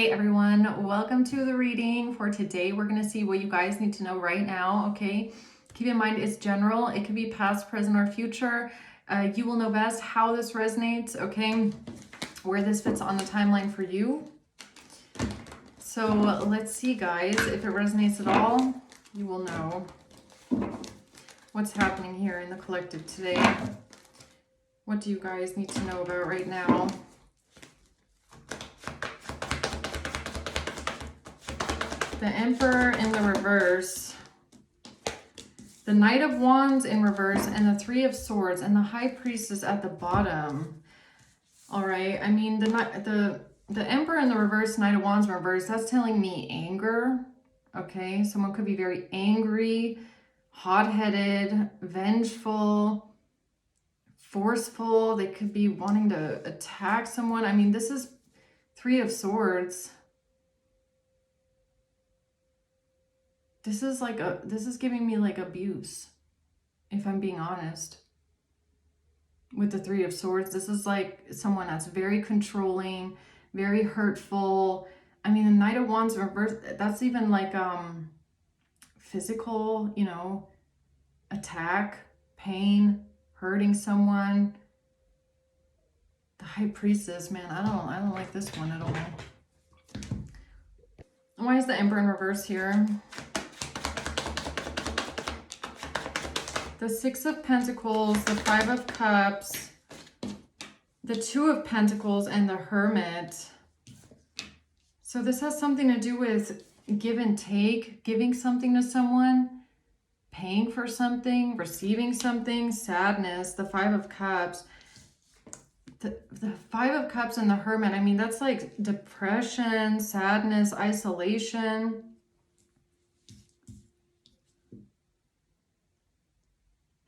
Hey everyone, welcome to the reading for today. We're going to see what you guys need to know right now, okay? Keep in mind it's general. It could be past, present, or future. You will know best how this resonates, okay? Where this fits on the timeline for you. So let's see, guys, if it resonates at all. You will know what's happening here in the collective today. What do you guys need to know about right now? The Emperor in the reverse, the Knight of Wands in reverse, and the Three of Swords, and the High Priestess at the bottom. All right, I mean, the Emperor in the reverse, Knight of Wands in reverse, that's telling me anger, okay? Someone could be very angry, hot-headed, vengeful, forceful. They could be wanting to attack someone. I mean, this is Three of Swords. This is giving me like abuse, if I'm being honest. With the Three of Swords, this is like someone that's very controlling, very hurtful. I mean, the Knight of Wands reverse, that's even like physical, you know, attack, pain, hurting someone. The High Priestess, man, I don't like this one at all. Why is the Emperor in reverse here? The Six of Pentacles, the Five of Cups, the Two of Pentacles, and the Hermit. So this has something to do with give and take, giving something to someone, paying for something, receiving something, sadness, the Five of Cups. The Five of Cups and the Hermit, I mean, that's like depression, sadness, isolation.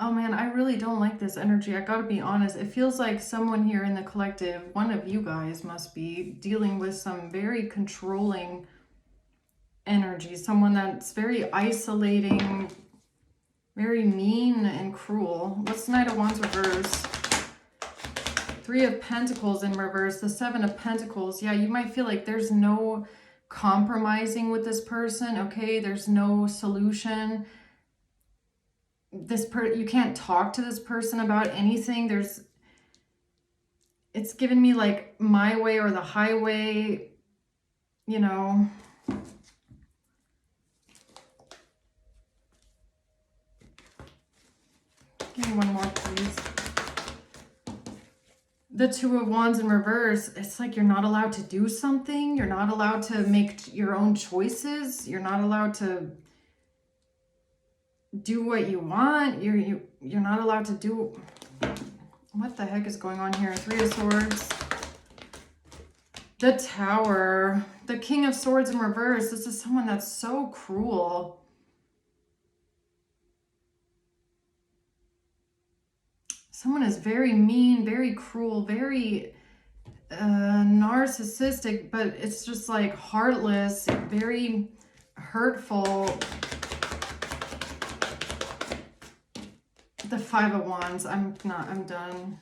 Oh man, I really don't like this energy. I gotta be honest. It feels like someone here in the collective, one of you guys must be dealing with some very controlling energy. Someone that's very isolating, very mean and cruel. What's the Knight of Wands reverse? Three of Pentacles in reverse, the Seven of Pentacles. Yeah, you might feel like there's no compromising with this person, okay? There's no solution. You can't talk to this person about anything. It's given me like my way or the highway, you know. Give me one more, please. The Two of Wands in reverse, it's like you're not allowed to do something. You're not allowed to make your own choices. You're not allowed to do what you want. You're not allowed to do. What the heck is going on here? Three of Swords, the Tower, the King of Swords in reverse. This is someone that's so cruel. Someone is very mean, very cruel, very narcissistic, but it's just like heartless, very hurtful. The Five of Wands, I'm done.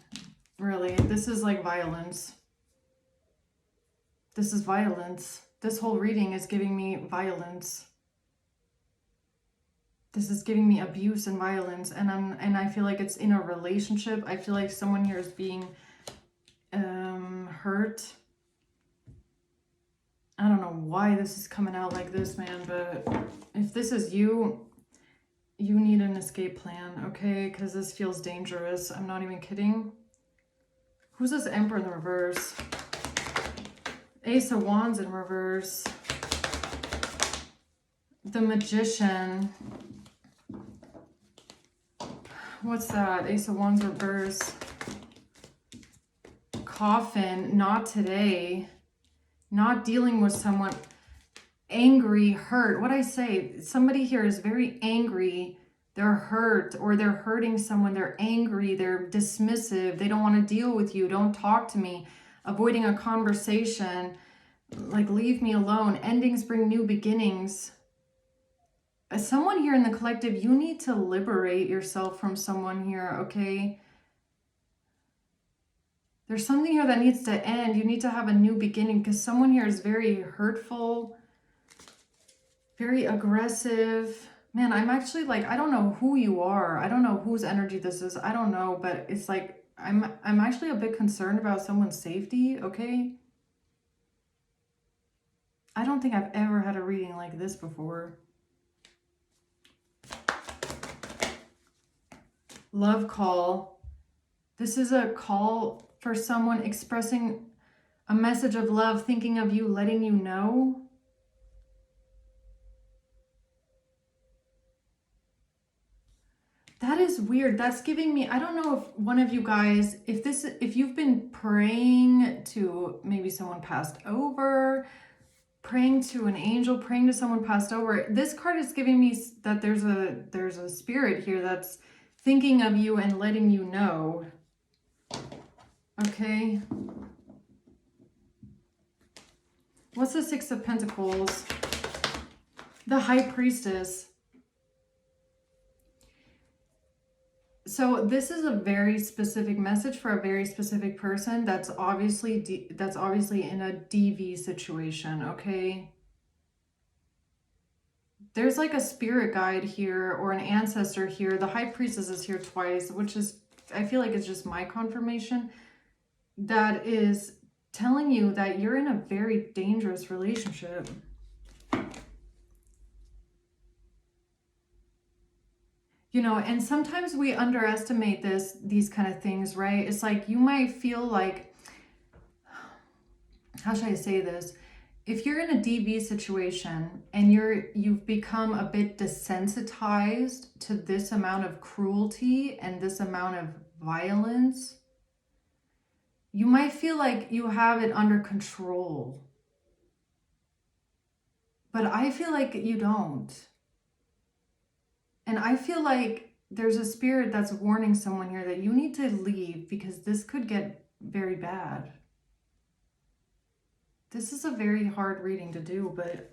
Really, this is like violence. This is violence. This whole reading is giving me violence. This is giving me abuse and violence, and I feel like it's in a relationship. I feel like someone here is being hurt. I don't know why this is coming out like this, man, but if this is you, you need an escape plan, okay? Because this feels dangerous. I'm not even kidding. Who's this Emperor in the reverse? Ace of Wands in reverse. The Magician. What's that? Ace of Wands reverse. Coffin. Not today. Not dealing with someone. Angry, hurt. What I say, somebody here is very angry. They're hurt, or they're hurting someone. They're angry. They're dismissive. They don't want to deal with you. Don't talk to me. Avoiding a conversation. Like, leave me alone. Endings bring new beginnings. As someone here in the collective, you need to liberate yourself from someone here, okay? There's something here that needs to end. You need to have a new beginning because someone here is very hurtful, very aggressive. Man, I'm actually like, I don't know who you are. I don't know whose energy this is. I don't know, but it's like, I'm actually a bit concerned about someone's safety, okay? I don't think I've ever had a reading like this before. Love call. This is a call for someone expressing a message of love, thinking of you, letting you know. That is weird. That's giving me, I don't know if one of you guys, if you've been praying to maybe someone passed over, praying to an angel, praying to someone passed over. This card is giving me that there's a spirit here that's thinking of you and letting you know. Okay. What's the Six of Pentacles? The High Priestess. So this is a very specific message for a very specific person that's obviously in a DV situation, okay? There's like a spirit guide here or an ancestor here. The High Priestess is here twice, which is, I feel like it's just my confirmation, that is telling you that you're in a very dangerous relationship. You know, and sometimes we underestimate these kind of things, right? It's like you might feel like, how should I say this? If you're in a DV situation and you've become a bit desensitized to this amount of cruelty and this amount of violence, you might feel like you have it under control. But I feel like you don't. And I feel like there's a spirit that's warning someone here that you need to leave because this could get very bad. This is a very hard reading to do, but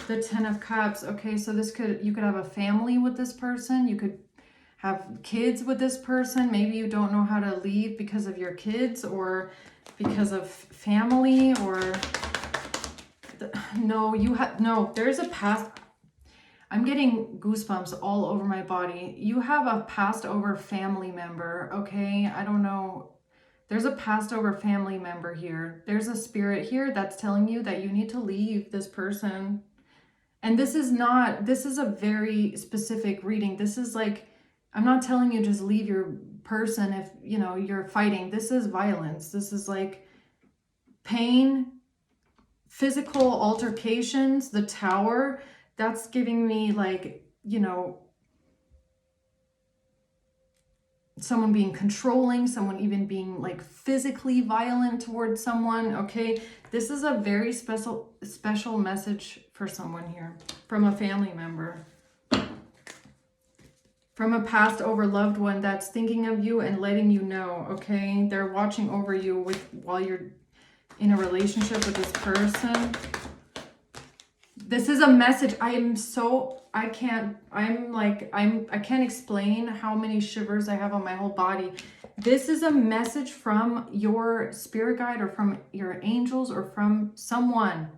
the Ten of Cups. Okay, so you could have a family with this person. You could have kids with this person. Maybe you don't know how to leave because of your kids or because of family or there's a past. I'm getting goosebumps all over my body. You have a passed over family member, okay? I don't know. There's a passed over family member here. There's a spirit here that's telling you that you need to leave this person. And this is a very specific reading. This is like, I'm not telling you just leave your person if, you know, you're fighting. This is violence. This is like pain, physical altercations. The Tower, that's giving me like, you know, someone being controlling, someone even being like physically violent towards someone, okay? This is a very special message for someone here from a family member, from a passed over loved one that's thinking of you and letting you know, okay? They're watching over you while you're in a relationship with this person. This is a message. I can't explain how many shivers I have on my whole body. This is a message from your spirit guide or from your angels or from someone.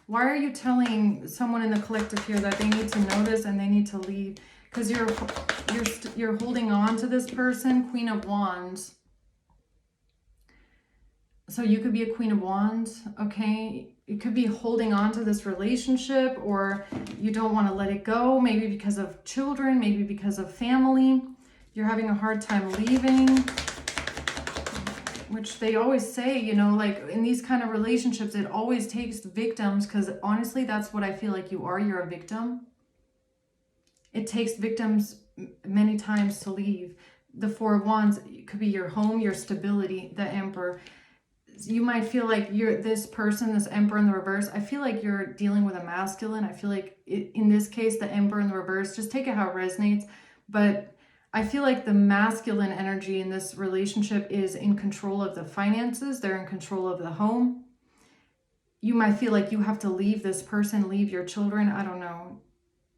Why are you telling someone in the collective here that they need to know this and they need to leave? Because you're holding on to this person. Queen of Wands. So you could be a Queen of Wands, okay? You could be holding on to this relationship, or you don't want to let it go, maybe because of children, maybe because of family. You're having a hard time leaving, which they always say, you know, like in these kind of relationships, it always takes victims, because honestly, that's what I feel like you are. You're a victim. It takes victims many times to leave. The Four of Wands could be your home, your stability, the Emperor. You might feel like you're this person, this Emperor in the reverse. I feel like you're dealing with a masculine. I feel like in this case, the Emperor in the reverse, just take it how it resonates. But I feel like the masculine energy in this relationship is in control of the finances. They're in control of the home. you might feel like you have to leave this person, leave your children. I don't know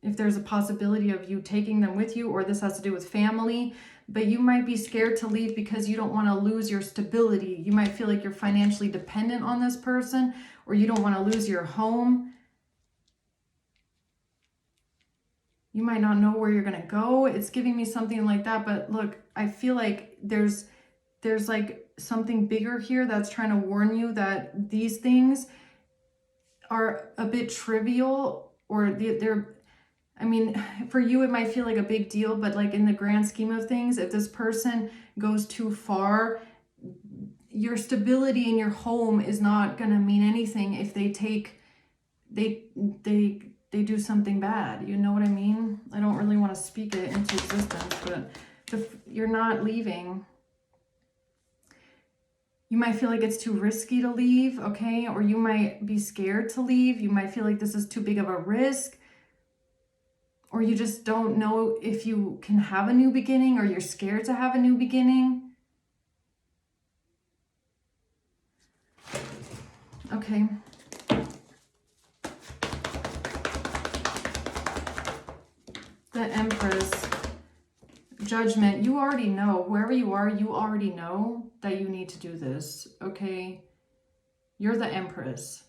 if there's a possibility of you taking them with you, or this has to do with family, but you might be scared to leave because you don't want to lose your stability. You might feel like you're financially dependent on this person, or you don't want to lose your home. You might not know where you're going to go. It's giving me something like that. But look, I feel like there's like something bigger here that's trying to warn you that these things are a bit trivial, or they're, I mean, for you, it might feel like a big deal, but like in the grand scheme of things, if this person goes too far, your stability in your home is not going to mean anything if they do something bad. You know what I mean? I don't really want to speak it into existence, but you're not leaving. You might feel like it's too risky to leave, okay? Or you might be scared to leave. You might feel like this is too big of a risk. Or you just don't know if you can have a new beginning, or you're scared to have a new beginning. Okay. The Empress. Judgment. You already know. Whoever you are, you already know that you need to do this, okay? You're the Empress.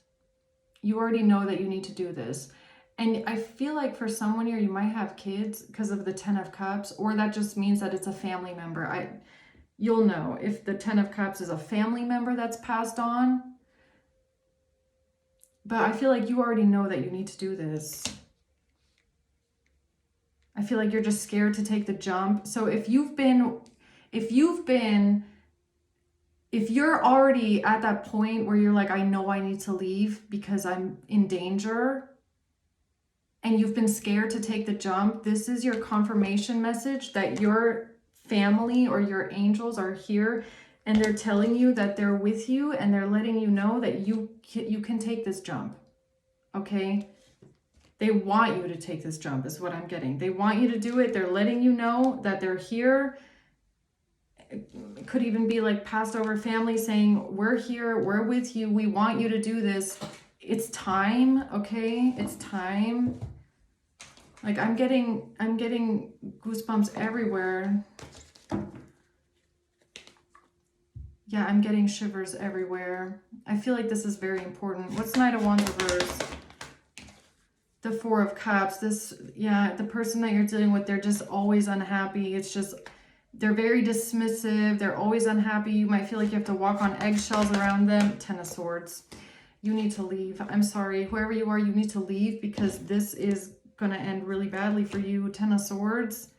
You already know that you need to do this. And I feel like for someone here, you might have kids because of the 10 of Cups, or that just means that it's a family member. You'll know if the 10 of Cups is a family member that's passed on. But I feel like you already know that you need to do this. I feel like you're just scared to take the jump. So if you're already at that point where you're like, I know I need to leave because I'm in danger, and you've been scared to take the jump, this is your confirmation message that your family or your angels are here, and they're telling you that they're with you, and they're letting you know that you can take this jump, okay? They want you to take this jump is what I'm getting. They want you to do it. They're letting you know that they're here. It could even be like passed over family saying, we're here, we're with you, we want you to do this. It's time, okay? It's time. Like I'm getting goosebumps everywhere. Yeah, I'm getting shivers everywhere. I feel like this is very important. What's Knight of Wands reverse? The Four of Cups. The person that you're dealing with, they're just always unhappy. It's just, they're very dismissive. They're always unhappy. You might feel like you have to walk on eggshells around them. 10 of Swords. You need to leave. I'm sorry. Whoever you are, you need to leave because this is going to end really badly for you. 10 of Swords.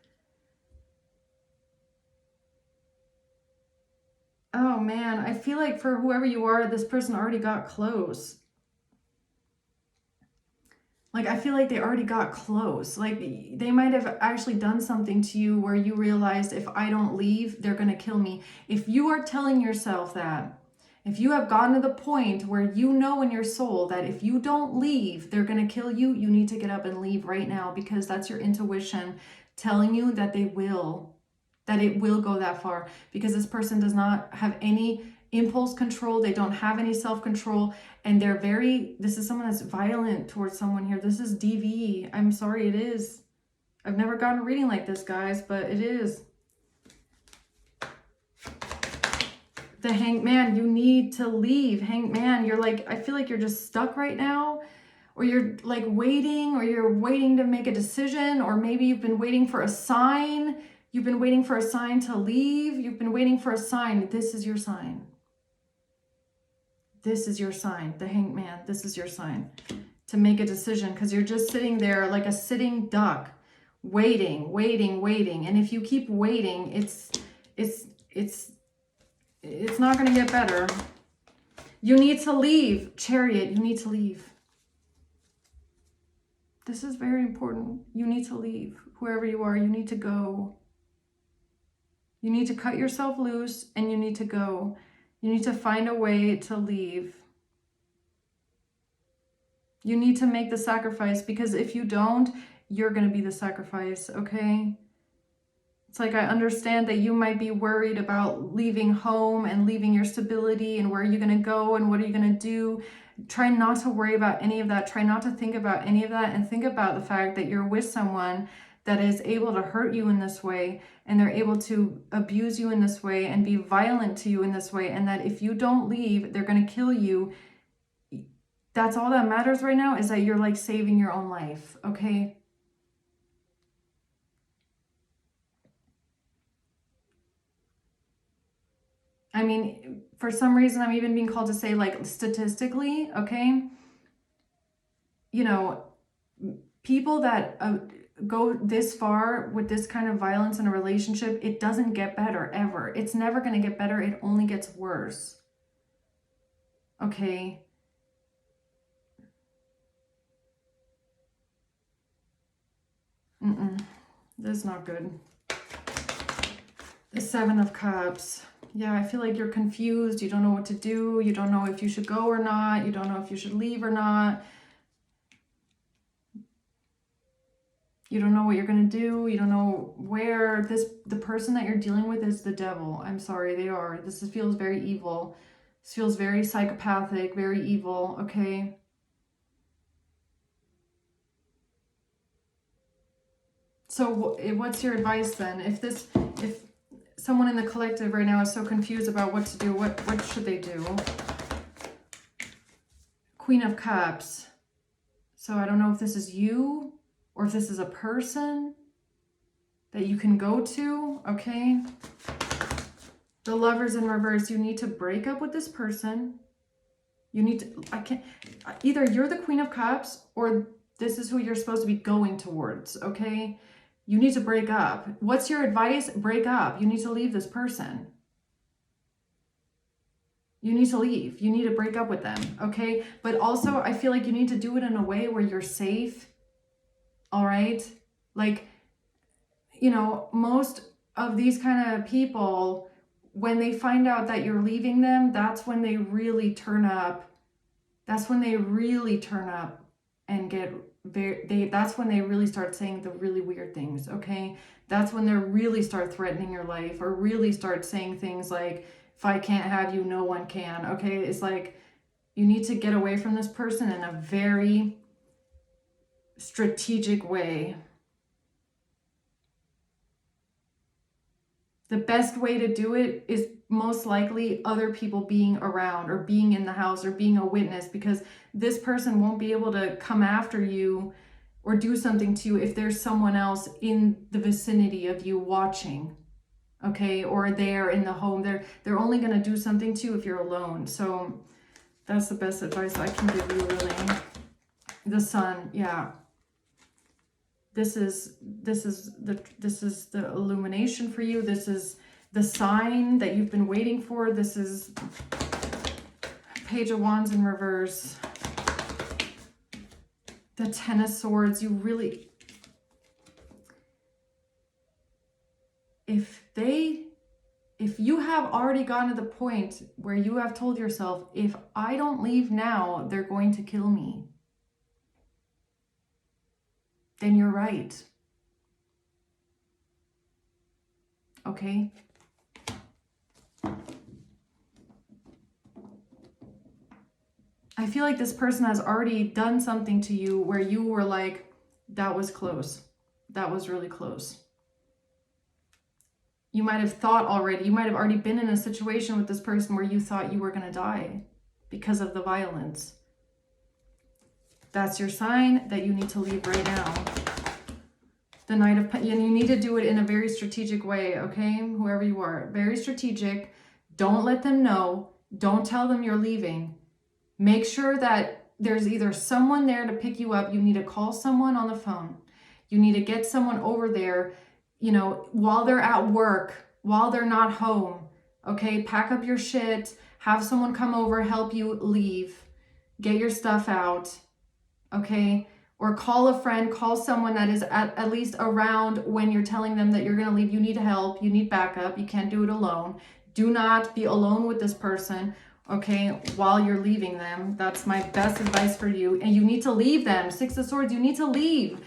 Oh man, I feel like for whoever you are, this person already got close. Like, I feel like they already got close. Like, they might have actually done something to you where you realized, if I don't leave, they're going to kill me. If you are telling yourself that, if you have gotten to the point where you know in your soul that if you don't leave, they're going to kill you, you need to get up and leave right now, because that's your intuition telling you that it will go that far, because this person does not have any impulse control. They don't have any self-control, and this is someone that's violent towards someone here. This is DV. I'm sorry, it is. I've never gotten a reading like this, guys, but it is. The Hanged Man, you need to leave. Hanged Man, you're like, I feel like you're just stuck right now, or you're like waiting, or you're waiting to make a decision, or maybe you've been waiting for a sign. You've been waiting for a sign to leave. You've been waiting for a sign. This is your sign. This is your sign. The Hanged Man, this is your sign to make a decision, because you're just sitting there like a sitting duck, waiting, waiting, waiting. And if you keep waiting, it's not going to get better. You need to leave. Chariot, you need to leave. This is very important. You need to leave. Whoever you are, you need to go. You need to cut yourself loose, and you need to go. You need to find a way to leave. You need to make the sacrifice, because if you don't, you're going to be the sacrifice, okay? It's like, I understand that you might be worried about leaving home and leaving your stability, and where are you going to go and what are you going to do? Try not to worry about any of that. Try not to think about any of that, and think about the fact that you're with someone that is able to hurt you in this way, and they're able to abuse you in this way and be violent to you in this way, and that if you don't leave, they're going to kill you. That's all that matters right now, is that you're like saving your own life, okay? I mean, for some reason, I'm even being called to say, like, statistically, okay, you know, people that go this far with this kind of violence in a relationship, it doesn't get better ever. It's never going to get better. It only gets worse. Okay. This is not good. The Seven of Cups. Yeah, I feel like you're confused. You don't know what to do. You don't know if you should go or not. You don't know if you should leave or not. You don't know what you're going to do. You don't know where. The person that you're dealing with is the devil. I'm sorry, they are. This feels very evil. This feels very psychopathic, very evil, okay? So what's your advice then? If someone in the collective right now is so confused about what to do, what should they do? Queen of Cups. So I don't know if this is you or if this is a person that you can go to, okay? The Lovers in reverse. You need to break up with this person. You need to, either you're the Queen of Cups or this is who you're supposed to be going towards, okay? You need to break up. What's your advice? Break up. You need to leave this person. You need to leave. You need to break up with them, okay? But also, I feel like you need to do it in a way where you're safe, all right? Like, you know, most of these kind of people, when they find out that you're leaving them, that's when they really turn up. That's when they really turn up and get that's when they really start saying the really weird things, okay? That's when they really start threatening your life, or really start saying things like, if I can't have you, no one can, okay? It's like, you need to get away from this person in a very strategic way. The best way to do it is most likely other people being around, or being in the house, or being a witness, because this person won't be able to come after you or do something to you if there's someone else in the vicinity of you watching, okay? Or there in the home. They're only going to do something to you if you're alone. So that's the best advice I can give you, really. The Sun, yeah. This is the illumination for you. This is the sign that you've been waiting for. This is Page of Wands in reverse. The Ten of Swords. You really, if you have already gotten to the point where you have told yourself, if I don't leave now, they're going to kill me, then you're right. Okay? I feel like this person has already done something to you where you were like, that was close. That was really close. You might have thought already, you might have already been in a situation with this person where you thought you were going to die because of the violence. That's your sign that you need to leave right now. The Knight of Pentacles, and you need to do it in a very strategic way, okay? Whoever you are, very strategic. Don't let them know. Don't tell them you're leaving. Make sure that there's either someone there to pick you up. You need to call someone on the phone. You need to get someone over there, you know, while they're at work, while they're not home, okay? Pack up your shit, have someone come over, help you leave, get your stuff out, okay? Or call a friend, call someone that is at least around when you're telling them that you're going to leave. You need help, you need backup, you can't do it alone. Do not be alone with this person, okay, while you're leaving them. That's my best advice for you. And you need to leave them. Six of Swords, you need to leave.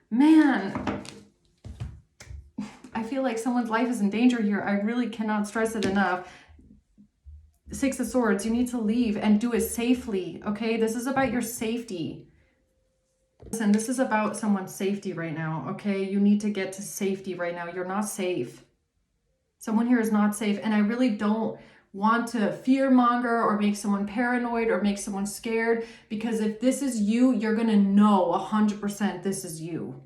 Man, I feel like someone's life is in danger here. I really cannot stress it enough. Six of Swords, you need to leave and do it safely, okay? This is about your safety. Listen, this is about someone's safety right now, okay? You need to get to safety right now. You're not safe. Someone here is not safe, and I really don't want to fear monger or make someone paranoid or make someone scared, because if this is you, you're going to know 100% this is you.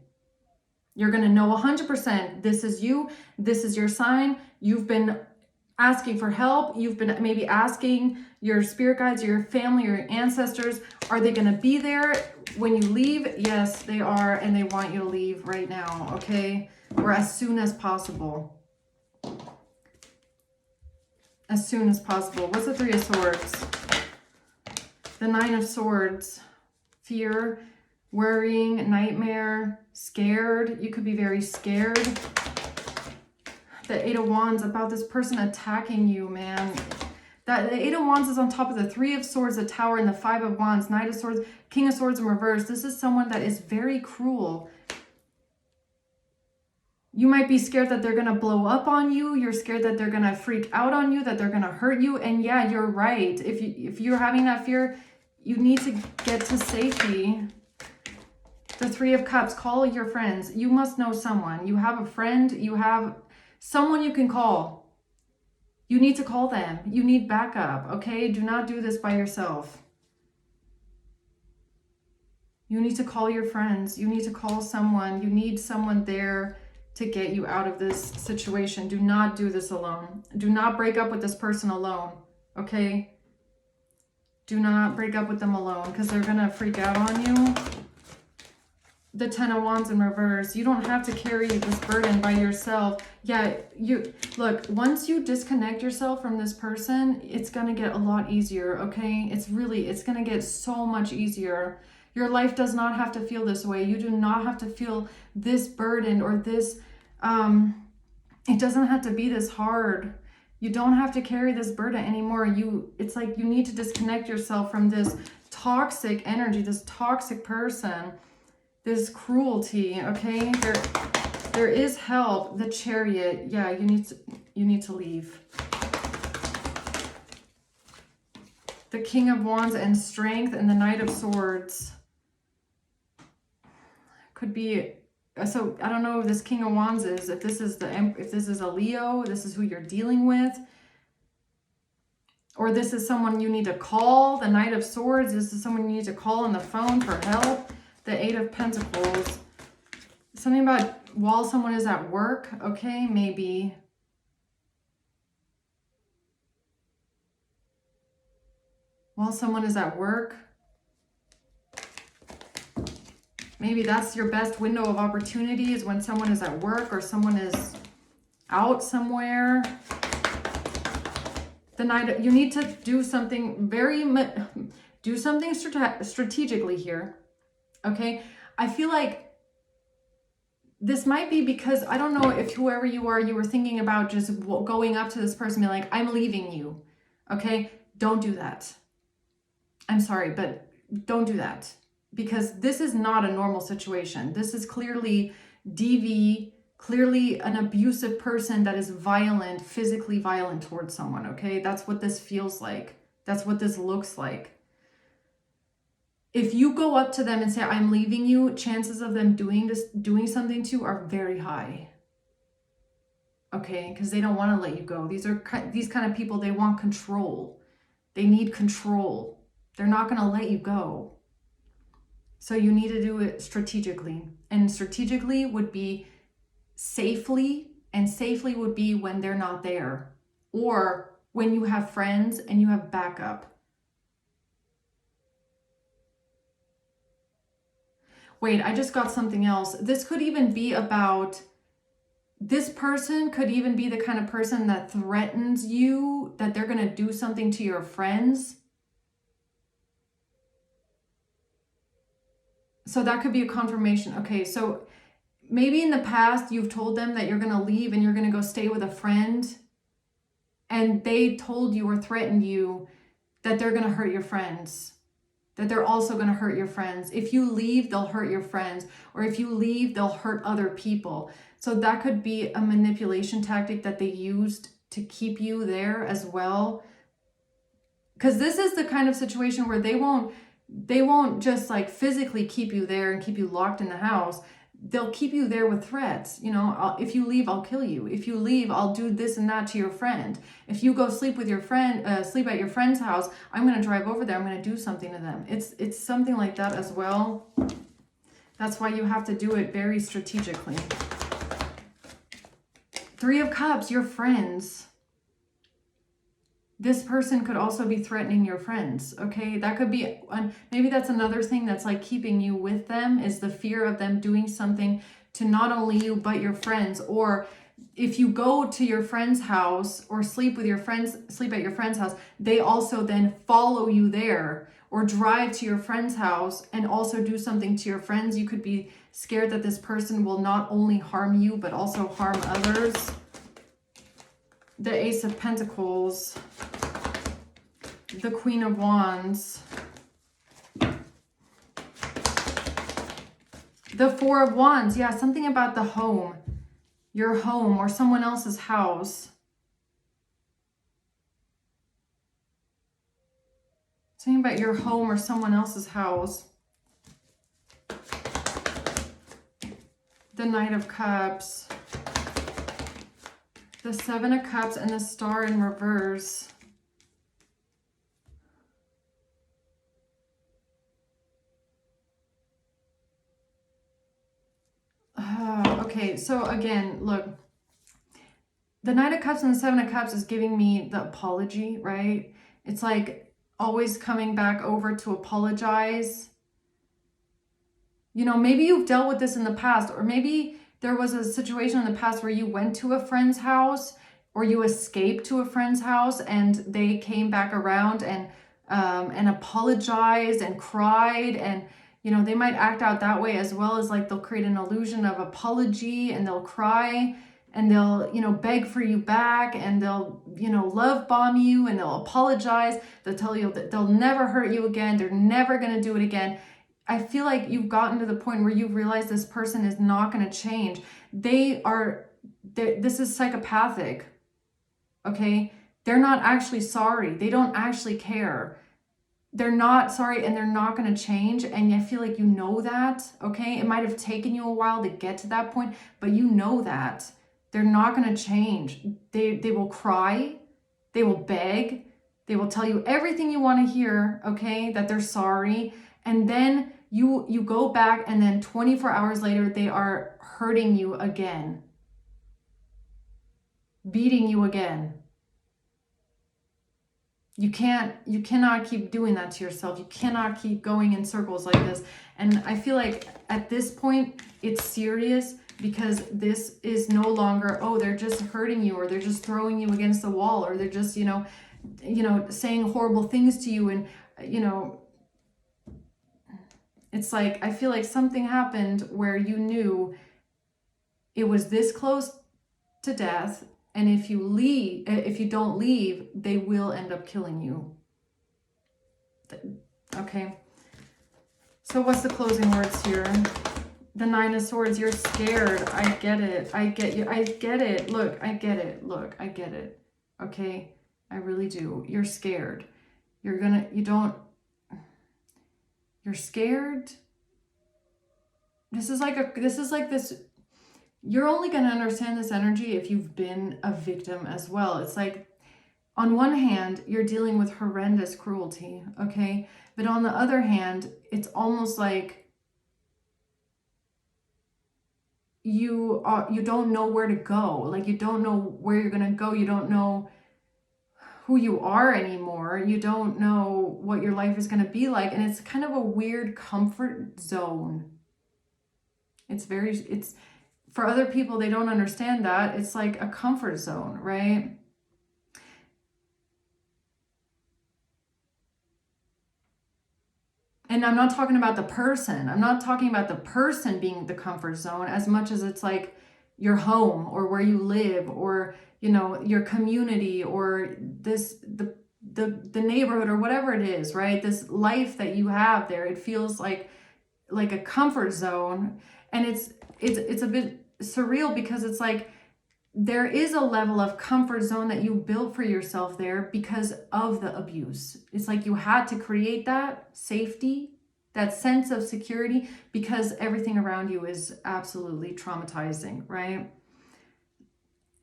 You're going to know 100% this is you. This is your sign. You've been asking for help. You've been maybe asking your spirit guides, your family, your ancestors, are they going to be there when you leave? Yes, they are, and they want you to leave right now, okay? Or as soon as possible. As soon as possible. What's the Three of Swords? The Nine of Swords. Fear, worrying, nightmare, scared. You could be very scared. The Eight of Wands, about this person attacking you, man. That the Eight of Wands is on top of the Three of Swords, the Tower, and the Five of Wands, Knight of Swords, King of Swords in reverse. This is someone that is very cruel. You might be scared that they're going to blow up on you. You're scared that they're going to freak out on you, that they're going to hurt you. And yeah, you're right. If you're having that fear, you need to get to safety. The Three of Cups, call your friends. You must know someone. You have a friend, you have someone you can call. You need to call them. You need backup, okay? Do not do this by yourself. You need to call your friends. You need to call someone. You need someone there to get you out of this situation. Do not do this alone. Do not break up with this person alone, okay? Do not break up with them alone, because they're gonna freak out on you. The Ten of Wands in reverse. You don't have to carry this burden by yourself. Yeah, look, once you disconnect yourself from this person, it's going to get a lot easier, okay? It's going to get so much easier. Your life does not have to feel this way. You do not have to feel this burden or this, it doesn't have to be this hard. You don't have to carry this burden anymore. It's like you need to disconnect yourself from this toxic energy, this toxic person. This cruelty, okay? There is help. The Chariot, yeah, you need to leave. The King of Wands and Strength and the Knight of Swords. Could be, so I don't know if this King of Wands is, if this is a Leo, this is who you're dealing with. Or this is someone you need to call. The Knight of Swords, this is someone you need to call on the phone for help. The Eight of Pentacles. Something about while someone is at work, okay, maybe. While someone is at work. Maybe that's your best window of opportunity, is when someone is at work or someone is out somewhere. The Knight, you need to do something strategically here. Okay, I feel like this might be because, I don't know if whoever you are, you were thinking about just going up to this person and be like, I'm leaving you. Okay, don't do that. I'm sorry, but don't do that. Because this is not a normal situation. This is clearly DV, clearly an abusive person that is violent, physically violent towards someone, okay? That's what this feels like. That's what this looks like. If you go up to them and say, I'm leaving you, chances of them doing something to you are very high. Okay, because they don't want to let you go. These kind of people, they want control. They need control. They're not going to let you go. So you need to do it strategically. And strategically would be safely, and safely would be when they're not there. Or when you have friends and you have backup. Wait, I just got something else. This could even be about, this person could even be the kind of person that threatens you, that they're going to do something to your friends. So that could be a confirmation. Okay, so maybe in the past you've told them that you're going to leave and you're going to go stay with a friend, and they told you or threatened you that they're going to hurt your friends. That they're also going to hurt your friends. If you leave, they'll hurt your friends. Or if you leave, they'll hurt other people. So that could be a manipulation tactic that they used to keep you there as well. Because this is the kind of situation where they won't just like physically keep you there and keep you locked in the house. They'll keep you there with threats. You know, if you leave, I'll kill you. If you leave, I'll do this and that to your friend. If you go sleep with your friend, sleep at your friend's house, I'm going to drive over there. I'm going to do something to them. It's something like that as well. That's why you have to do it very strategically. Three of Cups, your friends. This person could also be threatening your friends, okay? That could be, maybe that's another thing that's like keeping you with them, is the fear of them doing something to not only you, but your friends. Or if you go to your friend's house or sleep at your friend's house, they also then follow you there, or drive to your friend's house and also do something to your friends. You could be scared that this person will not only harm you, but also harm others. The Ace of Pentacles, the Queen of Wands, the Four of Wands. Yeah, something about the home, your home or someone else's house. Something about your home or someone else's house. The Knight of Cups, the Seven of Cups, and the Star in reverse. Okay, so again, look, the Knight of Cups and the Seven of Cups is giving me the apology, right? It's like always coming back over to apologize. You know, maybe you've dealt with this in the past, or maybe there was a situation in the past where you went to a friend's house, or you escaped to a friend's house and they came back around and apologized and cried, and you know, they might act out that way as well, as like they'll create an illusion of apology and they'll cry and they'll, you know, beg for you back, and they'll, you know, love bomb you, and they'll apologize. They'll tell you that they'll never hurt you again. They're never going to do it again. I feel like you've gotten to the point where you realize this person is not going to change. This is psychopathic. Okay. They're not actually sorry. They don't actually care. They're not sorry, and they're not going to change. And I feel like you know that. Okay. It might have taken you a while to get to that point, but you know that they're not going to change. They will cry. They will beg. They will tell you everything you want to hear. Okay. That they're sorry. And then you go back, and then 24 hours later, they are hurting you again, beating you again. You cannot keep doing that to yourself. You cannot keep going in circles like this. And I feel like at this point, it's serious, because this is no longer, oh, they're just hurting you, or they're just throwing you against the wall, or they're just, you know, saying horrible things to you. And, you know, it's like, I feel like something happened where you knew it was this close to death. And if you don't leave, they will end up killing you. Okay. So what's the closing words here? The Nine of Swords. You're scared. I get it. I get you. I get it. Look, I get it. Look, I get it. Okay. I really do. You're scared. You're scared. This is like this. You're only going to understand this energy if you've been a victim as well. It's like, on one hand, you're dealing with horrendous cruelty, okay? But on the other hand, it's almost like you don't know where to go. Like, you don't know where you're going to go. You don't know who you are anymore. You don't know what your life is going to be like. And it's kind of a weird comfort zone. It's for other people, they don't understand that. It's like a comfort zone, right? And I'm not talking about the person. I'm not talking about the person being the comfort zone as much as it's like your home, or where you live, or, you know, your community, or the neighborhood, or whatever it is, right? This life that you have there, it feels like a comfort zone. And it's a bit surreal, because it's like there is a level of comfort zone that you built for yourself there because of the abuse. It's like you had to create that safety, that sense of security, because everything around you is absolutely traumatizing, right?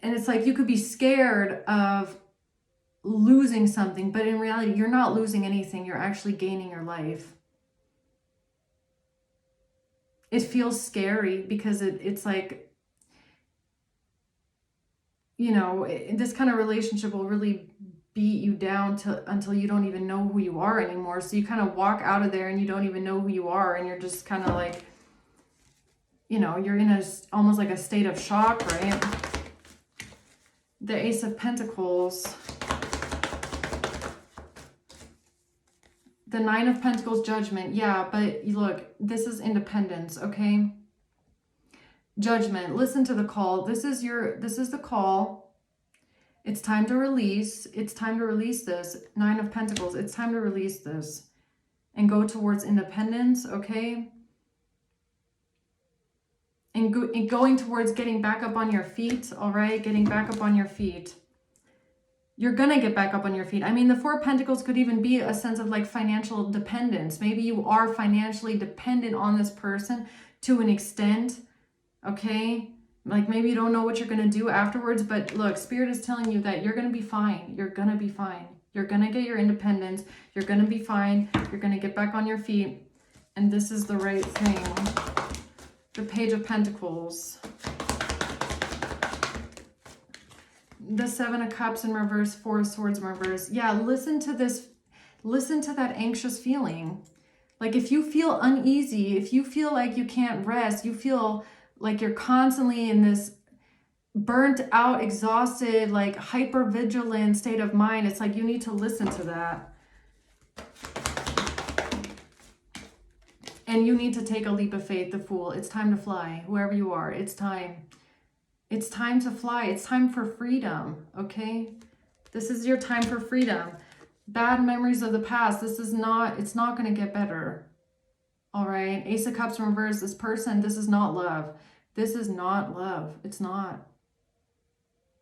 And it's like you could be scared of losing something, but in reality, you're not losing anything. You're actually gaining your life. It feels scary because it's like, you know, this kind of relationship will really beat you down until you don't even know who you are anymore. So you kind of walk out of there and you don't even know who you are, and you're just kind of like, you know, you're in almost like a state of shock, right? The Ace of Pentacles, the Nine of Pentacles, Judgment. Yeah, but look, this is independence, okay? Judgment. Listen to the call. This is the call. It's time to release. It's time to release this. Nine of Pentacles. It's time to release this and go towards independence, okay? And going towards getting back up on your feet, all right? Getting back up on your feet. You're going to get back up on your feet. I mean, the Four of Pentacles could even be a sense of like financial dependence. Maybe you are financially dependent on this person to an extent. Okay, like maybe you don't know what you're going to do afterwards, but look, Spirit is telling you that you're going to be fine. You're going to be fine. You're going to get your independence. You're going to be fine. You're going to get back on your feet. And this is the right thing. The Page of Pentacles. The Seven of Cups in reverse, Four of Swords in reverse. Yeah, listen to this. Listen to that anxious feeling. Like if you feel uneasy, if you feel like you can't rest, you feel like you're constantly in this burnt out, exhausted, like hyper vigilant state of mind. It's like you need to listen to that. And you need to take a leap of faith, the Fool. It's time to fly, whoever you are. It's time. It's time to fly. It's time for freedom, okay? This is your time for freedom. Bad memories of the past. It's not going to get better. All right, Ace of Cups in reverse, this person, this is not love. This is not love. It's not.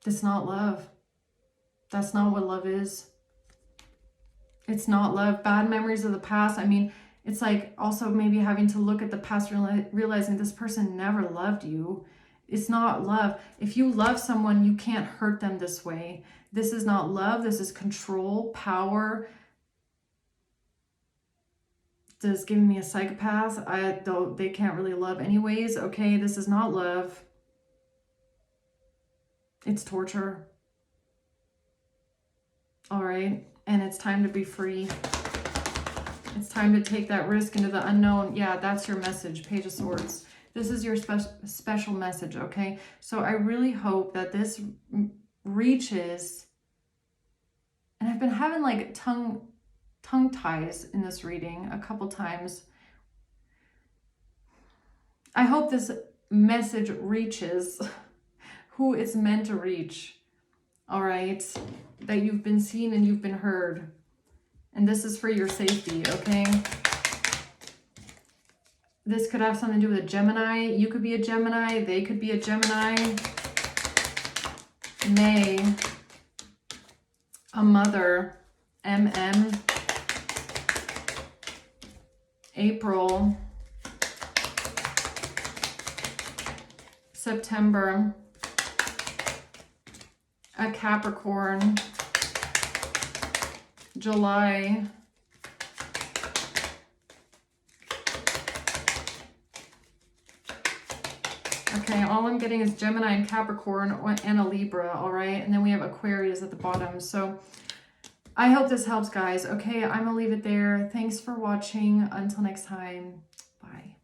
It's not love. That's not what love is. It's not love. Bad memories of the past. I mean, it's like also maybe having to look at the past, realizing this person never loved you. It's not love. If you love someone, you can't hurt them this way. This is not love. This is control, power. Is giving me a psychopath. They can't really love anyways. Okay, this is not love. It's torture. All right, and it's time to be free. It's time to take that risk into the unknown. Yeah, that's your message, Page of Swords. This is your special message, okay? So I really hope that this reaches, and I've been having like tongue ties in this reading a couple times. I hope this message reaches who it's meant to reach. All right, that you've been seen and you've been heard, and this is for your safety, okay? This could have something to do with a Gemini. You could be a Gemini. They could be a Gemini. May, a mother, MM. April, September, a Capricorn, July, okay, all I'm getting is Gemini and Capricorn and a Libra, all right? And then we have Aquarius at the bottom. So I hope this helps, guys. Okay, I'm gonna leave it there. Thanks for watching. Until next time, bye.